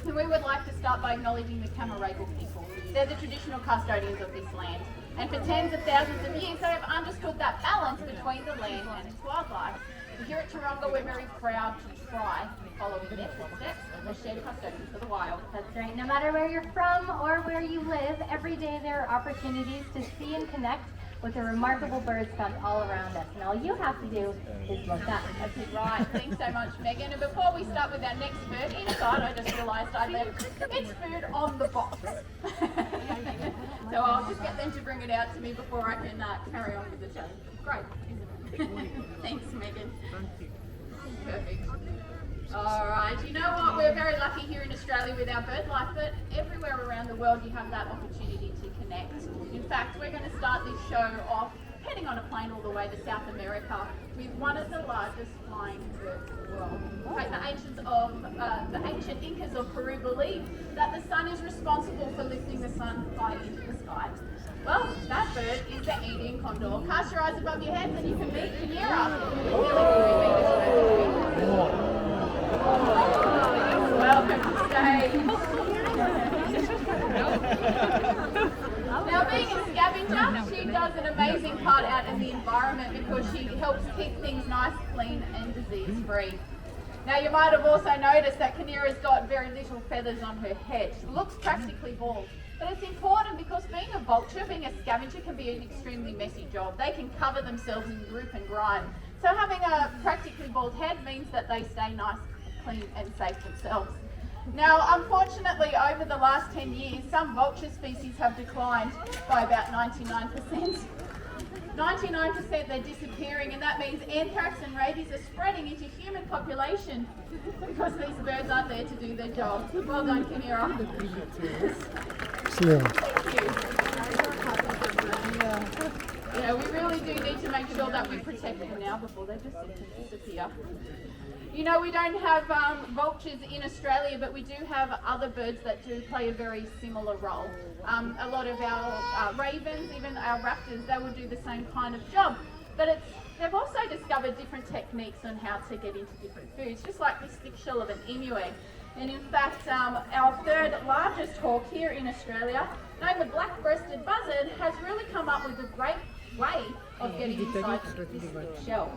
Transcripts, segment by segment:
And we would like to start by acknowledging the Camaragal people. They're the traditional custodians of this land. And for tens of thousands of years, they have understood that balance between the land and its wildlife. And here at Taronga, we're very proud to try following their footsteps as shared custodians for the wild. That's right. No matter where you're from or where you live, every day there are opportunities to see and connect with the remarkable birds found all around us. And all you have to do is look up. That's it, right. Thanks so much, Megan. And before we start with our next bird, inside I just realised I left its food on the box. So I'll just get them to bring it out to me before I can carry on with the challenge. Great, isn't it? Thanks, Megan. Perfect. Alright, you know what? We're very lucky here in Australia with our bird life, but everywhere around the world you have that opportunity to connect. In fact, we're going to start this show off heading on a plane all the way to South America with one of the largest flying birds in the world. In fact, the ancient Incas of Peru believed that the sun is responsible for lifting the sun high into the sky. Well, that bird is the Indian condor. Cast your eyes above your heads and you can meet Kinera. Welcome to stage. Now, being a scavenger, she does an amazing part out in the environment because she helps keep things nice, clean and disease-free. Now, you might have also noticed that Kinera's got very little feathers on her head. She looks practically bald. But it's important because being a vulture, being a scavenger can be an extremely messy job. They can cover themselves in group and grime. So having a practically bald head means that they stay nice, clean and safe themselves. Now, unfortunately, over the last 10 years, some vulture species have declined by about 99%. 99% they're disappearing, and that means anthrax and rabies are spreading into human population because these birds aren't there to do their job. Well done, Kinera. Thank you. Yeah, we really do need to make sure that we protect them now before they just disappear. You know, we don't have vultures in Australia, but we do have other birds that do play a very similar role. A lot of our ravens, even our raptors, they will do the same kind of job. But they've also discovered different techniques on how to get into different foods, just like the stick shell of an emu egg. And in fact, our third largest hawk here in Australia, named the black-breasted buzzard, has really come up with a great way of getting inside this stick shell.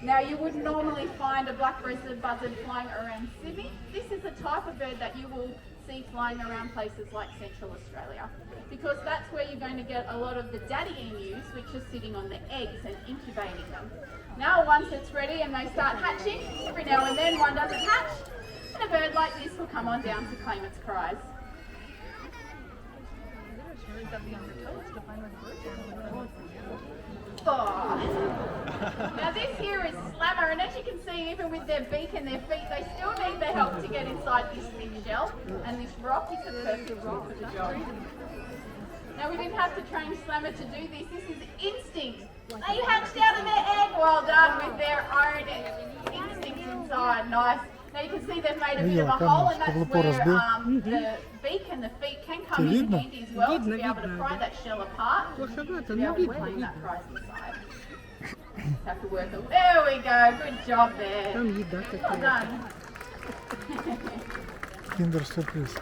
Now, you would normally find a black-breasted buzzard flying around Sydney. This is a type of bird that you will see flying around places like Central Australia, because that's where you're going to get a lot of the daddy emus, which are sitting on the eggs and incubating them. Now, once it's ready and they start hatching, every now and then one doesn't hatch, and a bird like this will come on down to claim its prize. Now this here is Slammer, and as you can see, even with their beak and their feet, they still need the help to get inside this big shell, and this rock is a perfect rock for the job. Now we didn't have to train Slammer to do this. This is instinct. They hatched out of their egg. Well done, with their own instincts inside. Nice. Now you can see they've made a bit of a hole, and that's where the beak and the feet can come in handy as well to be able to pry that shell apart and be able to claim that prize inside. Just have to work it. There we go. Good job there. Well done. Kinder surprise.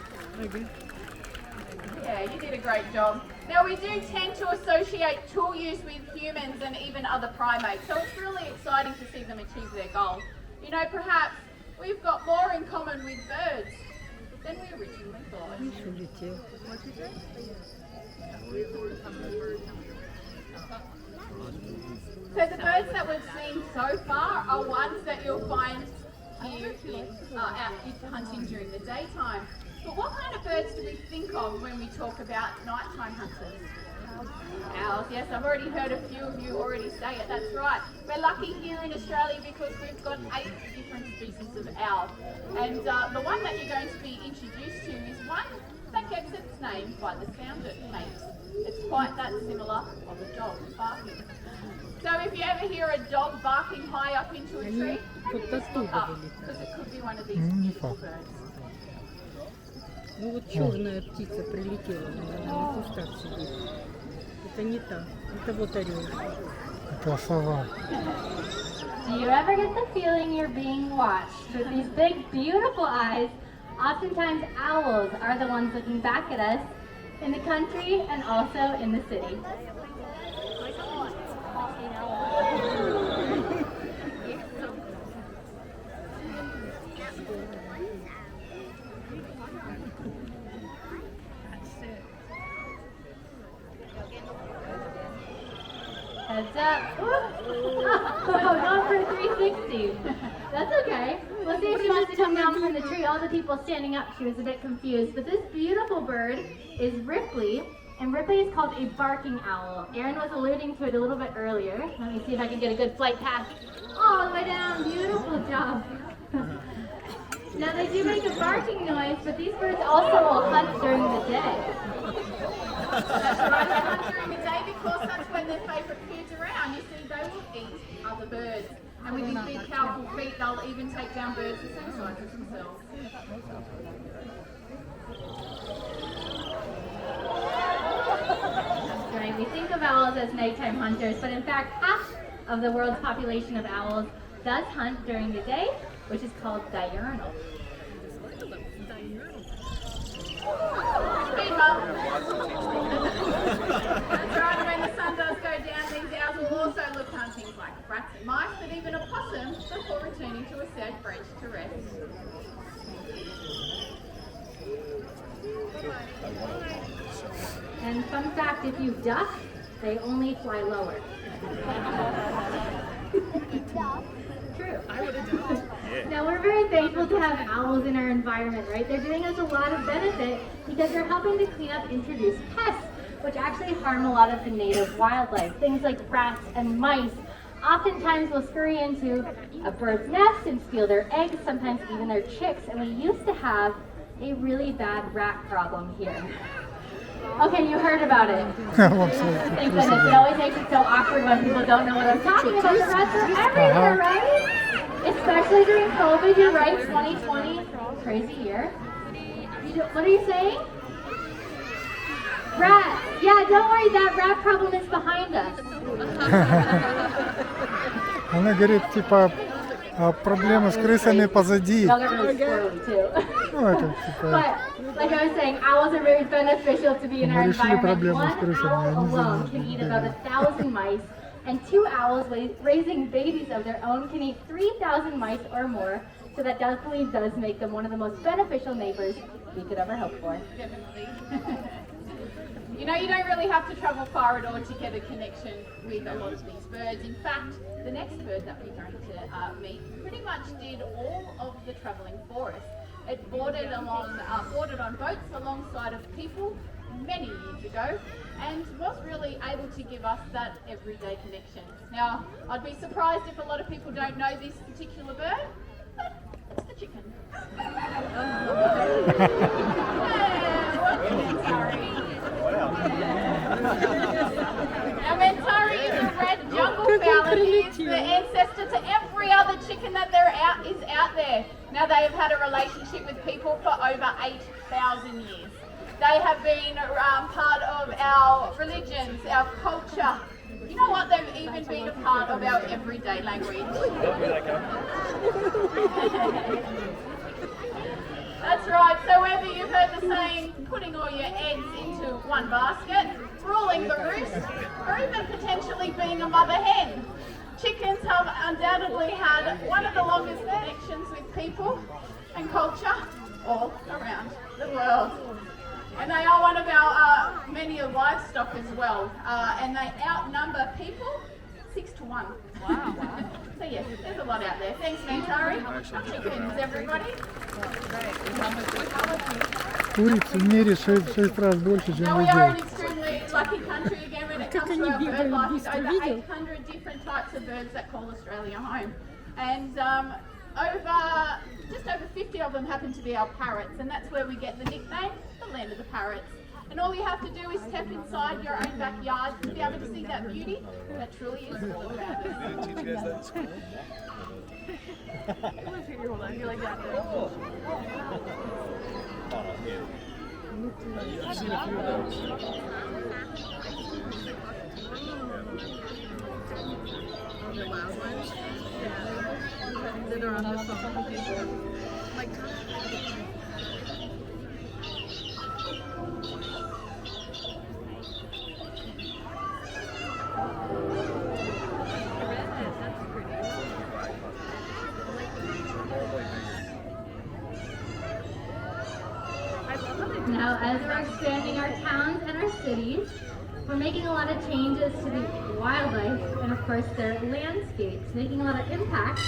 Yeah, you did a great job. Now we do tend to associate tool use with humans and even other primates, so it's really exciting to see them achieve their goal. You know, perhaps we've got more in common with birds than we originally thought. So the birds that we've seen so far are ones that you'll find here out hunting during the daytime. But what kind of birds do we think of when we talk about nighttime hunters? Owls. Yes, I've already heard a few of you already say it. That's right. We're lucky here in Australia because we've got 8 different species of owl. And the one that you're going to be introduced to is one that gets its name by the sound it makes. It's quite that similar of a dog barking. So if you ever hear a dog barking high up into a tree, just look up, because it could be one of these beautiful birds. Ну вот черная птица прилетела, она на кустах сидит. Это не та, это вот орел. Это сова. Do you ever get the feeling you're being watched with these big, beautiful eyes Oftentimes owls are the ones looking back at us in the country and also in the city. Heads up. Oh, not for 360. That's okay. We'll see if she wants to come down from the tree. All the people standing up, she was a bit confused. But this beautiful bird is Ripley, and Ripley is called a barking owl. Erin was alluding to it a little bit earlier. Let me see if I can get a good flight path. All the way down. Beautiful job. Now they do make a barking noise, but these birds also will hunt during the day. That's right, they hunt during the day because that's when their favourite food's around. You see, they will eat other birds. And with these big powerful feet, they'll even take down birds the same size as themselves. That's right. We think of owls as nighttime hunters, but in fact, half of the world's population of owls does hunt during the day, which is called diurnal. Speed bump. That's right, when the sun does go down, these owls will also look on things like rats and mice, but even a possum before returning to a safe branch to rest. And fun fact, if you duck, they only fly lower. True. Now we're very thankful to have owls in our environment, right? They're doing us a lot of benefit because they're helping to clean up introduced pests, which actually harm a lot of the native wildlife. Things like rats and mice oftentimes will scurry into a bird's nest and steal their eggs, sometimes even their chicks. And we used to have a really bad rat problem here. Okay, you heard about it. Вот всё. Thank goodness. It always makes it so awkward when people don't know what I'm talking about. The rats are everywhere, right? Especially during COVID, you're right, 2020, crazy year. What are you saying? Rats. Yeah, don't worry, that rat problem is behind us. Она говорит, типа, проблемы с крысами позади. Y'all get really squirrely too. Ну, это типа... But, like I was saying, owls are very beneficial to be in our Мы решили environment. проблему с One крысами, owl они alone can eat about 1,000 mice, and 2 owls raising babies of their own can eat 3,000 mice or more. So that definitely does make them one of the most beneficial neighbors we could ever hope for. Definitely. You know, you don't really have to travel far at all to get a connection with a lot of these birds. In fact, the next bird that we're going to meet pretty much did all of the travelling for us. It boarded on boats alongside of people many years ago and was really able to give us that everyday connection. Now, I'd be surprised if a lot of people don't know this particular bird, but it's the chicken. Now, Mentari is a red jungle fowl and he is the ancestor to every other chicken that is out there. Now, they have had a relationship with people for over 8,000 years. They have been part of our religions, our culture. You know what? They've even been a part of our everyday language. That's right. So whether you've heard the saying, putting all your eggs into one basket, ruling the roost, or even potentially being a mother hen, chickens have undoubtedly had one of the longest connections with people and culture all around the world. And they are one of our many livestock as well. And they outnumber people 6 to 1. Wow. So yes, there's a lot out there. Thanks, Mentari. Chickens, everybody. Куриц в мире 6 раз больше, чем Now we are an людей. extremely lucky country again when it comes to our bird life. With over 800 different types of birds that call Australia home. And just over 50 of them happen to be our parrots, and that's where we get the nickname, the land of the parrots. And all you have to do is step inside your own backyard to be able to see that beauty that truly is all about us. The wild ones? Yeah. That are on the phone. Like, Now, as we're expanding our towns and our cities, we're making a lot of changes to the wildlife and, of course, their landscapes, making a lot of impacts.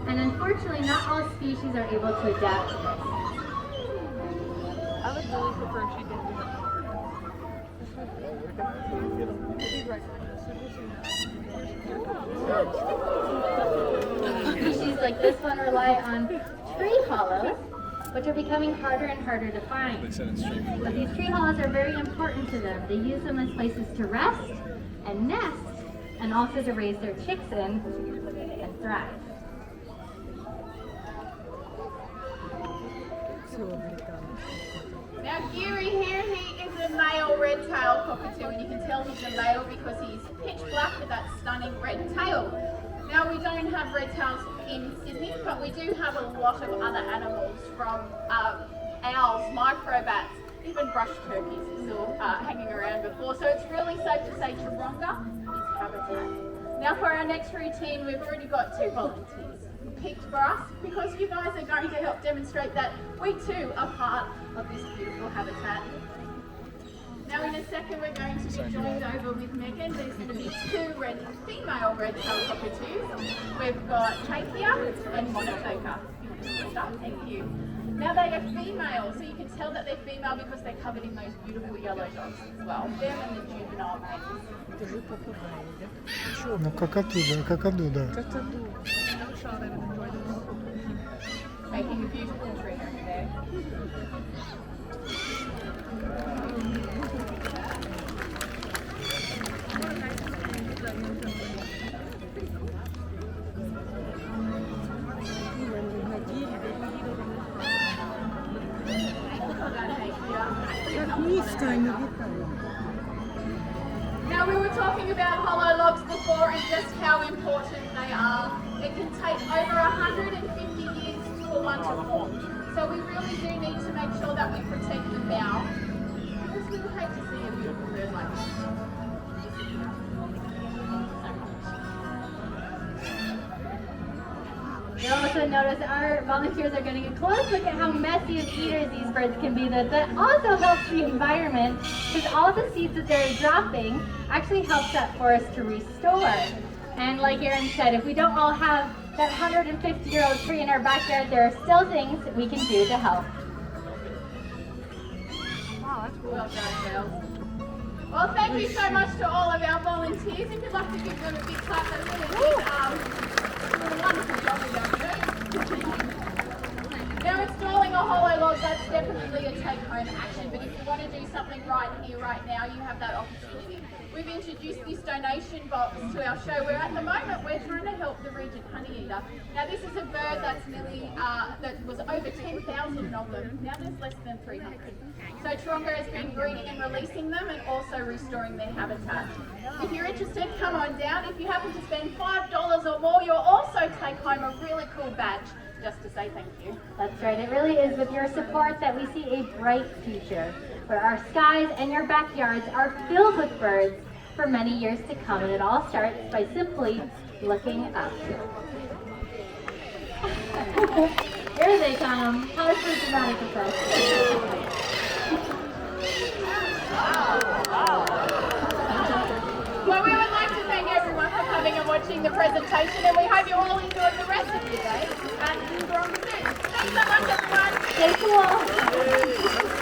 And unfortunately, not all species are able to adapt to this. I would really prefer if she didn't do that. Species like this one rely on tree hollows, which are becoming harder and harder to find. But these tree hollows are very important to them. They use them as places to rest and nest, and also to raise their chicks in and thrive. Now Geary here, he is a male red-tailed cockatoo, and you can tell he's a male because he's pitch black with that stunning red tail. Now we don't have red tails in Sydney, but we do have a lot of other animals, from owls, microbats, even brush turkeys are still hanging around before. So it's really safe to say Taronga is habitat. Now for our next routine, we've already got 2 volunteers picked for us because you guys are going to help demonstrate that we too are part of this beautiful habitat. Now in a second we're going to be joined over with Megan. There's going to be 2 female red-tailed cockatoos. We've got Trachea and Monococa. Thank you. Now they are female, so you can tell that they're female because they're covered in those beautiful yellow dots as well. Them and the juvenile males. Ну, какаду, да. Making a beautiful tree over there. Now we were talking about hollow logs before and just how important they are. It can take over 150 years for one to form. So we really do need to make sure that we protect them now. Because we would hate to see a beautiful bird like this. You'll also notice our volunteers are getting a close look at how messy of eaters these birds can be. That also helps the environment, because all the seeds that they're dropping actually helps that forest to restore. And like Erin said, if we don't all have that 150-year-old tree in our backyard, there are still things that we can do to help. Wow, that's well done, girls. Well, thank you so much to all of our volunteers. If you'd like to give them a big clap, they really did a wonderful job with our birds. Now, installing a hollow log, that's definitely a take-home action, but if you want to do something right here, right now, you have that opportunity. We've introduced this donation box to our show where at the moment we're trying to help the Regent Honeyeater. Now this is a bird that's nearly, that was over 10,000 of them. Now there's less than 300. So Taronga has been breeding and releasing them and also restoring their habitat. If you're interested, come on down. If you happen to spend $5 or more, you'll also take home a really cool badge just to say thank you. That's right, it really is with your support that we see a bright future, where our skies and your backyards are filled with birds for many years to come, and it all starts by simply looking up. Here they come. Pause for dramatic effect. Well, we would like to thank everyone for coming and watching the presentation, and we hope you all enjoy the rest of your day at Taronga Zoo. Thanks so much, everyone. Stay cool.